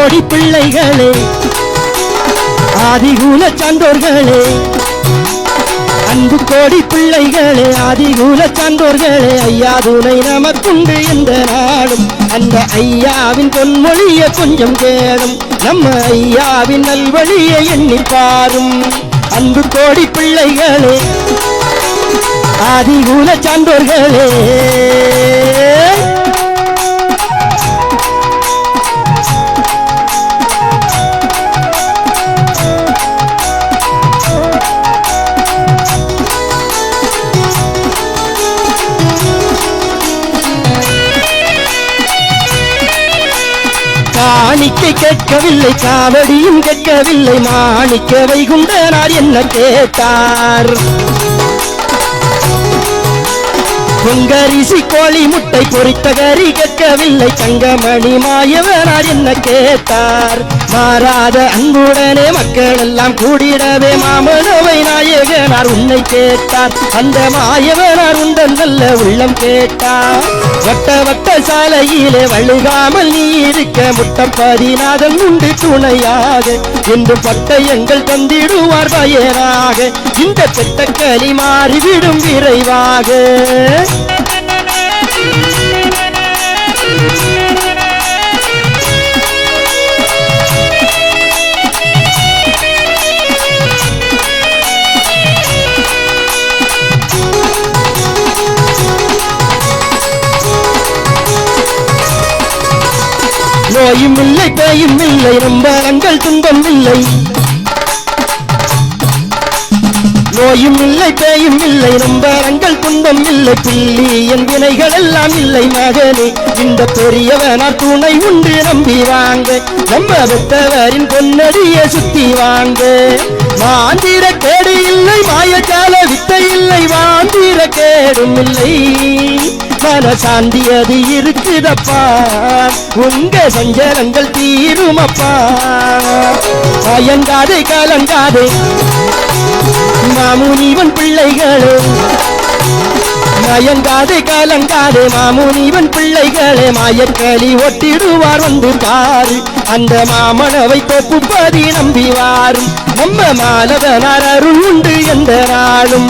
கோடி பிள்ளைகளே ஆதிகூல சான்றோர்களே அன்பு கோடி பிள்ளைகளே ஆதிகூல சான்றோர்களே ஐயா துணை நமக்குண்டு இந்த நாடும் அந்த ஐயாவின் பொன்மொழியை கொஞ்சம் கேளும் நம்ம ஐயாவின் நல்வழியை எண்ணி பாரும் அன்பு கோடி பிள்ளைகளே ஆதிகூல சான்றோர்களே காணிக்கை கேட்கவில்லை காவடியும் கேட்கவில்லை மாணிக்க வைகுண்டனார் என்ன கேட்டார் பொங்கரிசி கோழி முட்டை பொறித்த கறி கேட்கவில்லை தங்கமணி மாயவனார் என்ன கேட்டார் மாறாத அன்புடனே மக்கள் எல்லாம் கூடிடவே மாமனவை நாயகனார் உன்னை கேட்டார் அந்த மாயவனார் உண்டன் நல்ல உள்ளம் கேட்டார் வட்ட வட்ட சாலையிலே வழுகாமல் நீ இருக்க முட்டப்பதிநாதன் உண்டு துணையாக என்று பட்டயங்கள் தந்திடுவார் பயனாக இந்த பெட்டக்களி மாறிவிடும் விரைவாக நோயும் இல்லை பேயும் இல்லை நம்பரங்கள் துன்பம் இல்லை நோயும் இல்லை பேயும் இல்லை நம்பரங்கள் துன்பம் இல்லை பில்லி என் வினைகள் எல்லாம் இல்லை மகனே இந்த பெரியவனார் துணை உண்டு நம்பி வாங்க நம்ம பெற்றவரின் பொன்னடியை சுத்தி வாங்க மாந்திர கேடு இல்லை மாயஜால வித்தை இல்லை வாந்திர கேடும் இல்லை மனசாந்தி அது இருக்குதப்பா உங்க சஞ்சலங்கள் தீருமப்பா பயங்காதே கலங்காதே மாமுனிவன் பிள்ளைகளே மயங்காதே கலங்காதே மாமுனிவன் பிள்ளைகளே மாயக்களி ஒட்டிடுவார் வந்து பாரு அந்த மாமனவை தொப்புப்பதி நம்பி வாரும் நம்ம மாலவனார் அருள் உண்டு எந்த நாளும்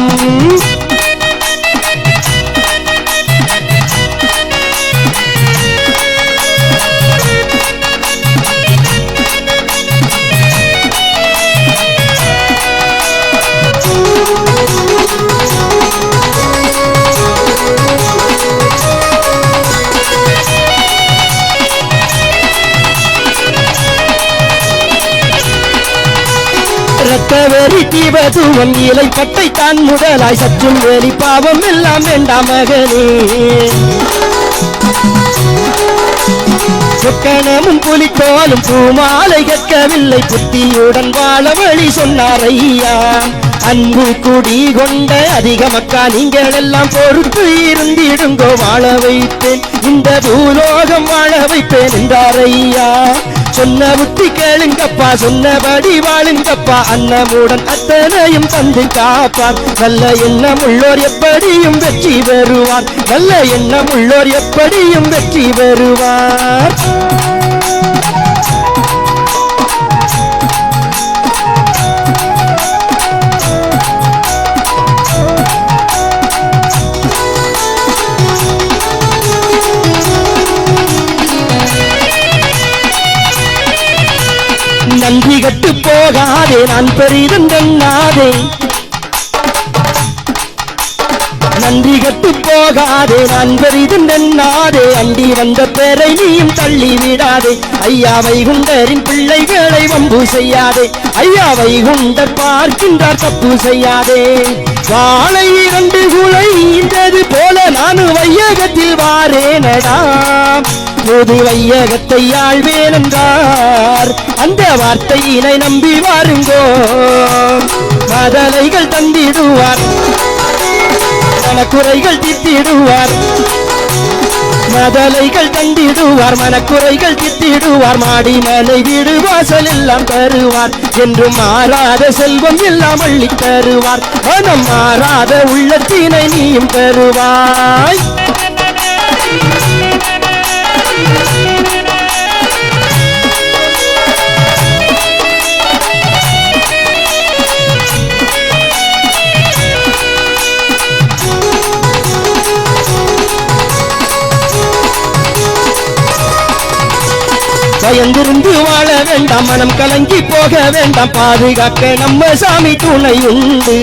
ரத்தவெறி தீபதுவம் இலை பட்டை தான் முதலாய் சற்றும் வேலி பாவம் எல்லாம் வேண்டாம் மகனே சொக்கனமும் புலித்தோலும் பூமாலை கேட்கவில்லை புத்தியுடன் வாழ வழி சொன்னார் ஐயா அன்பு குடி கொண்ட அதிக மக்கா நீங்கள் எல்லாம் பொறுத்து இருந்திடுங்கோ வாழ வைப்பேன் இந்த பூலோகம் வாழ வைப்பேன் என்றார் ஐயா சொன்ன புத்தி கேளுங்கப்பா சொன்னபடி வாழுங்கப்பா அன்னமுடன் அத்தனையும் தந்து காப்பார் நல்ல எண்ணம் உள்ளோர் எப்படியும் வெற்றி பெறுவார் நல்ல எண்ணம் உள்ளோர் எப்படியும் வெற்றி பெறுவார் நன்றி கட்டு போகாதே நான் பெரிதென்னாதே நன்றி கட்டு போகாதே நான் பெரிதென்னாதே அண்டி வந்த பேரை நீயும் தள்ளி விடாதே ஐயா வைகுண்டரின் பிள்ளைகளை வம்பு செய்யாதே ஐயா வைகுண்டர் பார்க்கின்றார் தப்பு செய்யாதே வாழை இரண்டு குலை ஈந்தது போல நானும் வையகத்தில் வாரேனடா பொது வையகத்தை ஆழ்வேன் என்றார் அந்த வார்த்தையினை நம்பி வாருங்கோ மதலைகள் தந்திடுவார் மனக்குறைகள் தீர்த்திடுவார் மதலைகள் தந்திடுவார் மனக்குறைகள் தீர்த்திடுவார் மாடி மலை வீடு வாசல் எல்லாம் தருவார் என்றும் மாறாத செல்வம் எல்லாம் அள்ளி தருவார் மனம் மாறாத உள்ளத்தினை நீயும் தருவாய் பயந்திருந்து வாழ வேண்டாம், மனம் கலங்கி போக வேண்டாம், பாதுகாக்க நம்ம சாமி துணை உண்டு.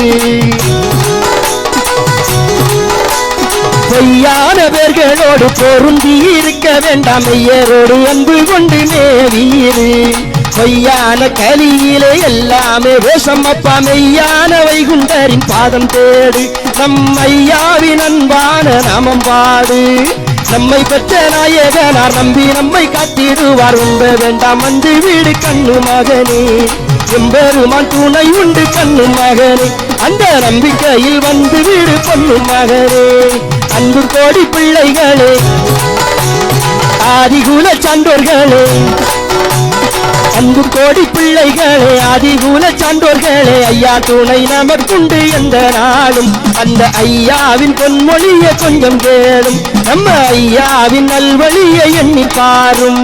பொய்யான பேர்களோடு பொருந்தி இருக்க வேண்டாம், மெய்யரோடு அன்பு கொண்டு மேவீரு. பொய்யான கலியிலே எல்லாமே வேஷம் அப்பா, மெய்யான வைகுண்டரின் பாதம் தேடு, நம் ஐயாவின் அன்பான நாமம் பாடு. நம்மை பெற்ற நாயகனார் நம்பி நம்மை காத்திடுவார், உண்ட வேண்டாம் வந்து வீடு கண்ணு மகனே, எம்பெருமான் துணை உண்டு கண்ணு மகனே, அந்த நம்பிக்கையில் வந்து வீடு பொண்ணு மகனே. அன்பு கோடி பிள்ளைகளே, ஆதிகுல சான்றோர்களே, அன்பு கோடி பிள்ளைகளே, ஆதிகுல சான்றோர்களே, ஐயா துணை நமக்குண்டு எந்த நாளும். அந்த ஐயாவின் பொன்மொழியை கொஞ்சம் கேளும், நம்ம ஐயாவின் நல்வழியை எண்ணி பாரும்.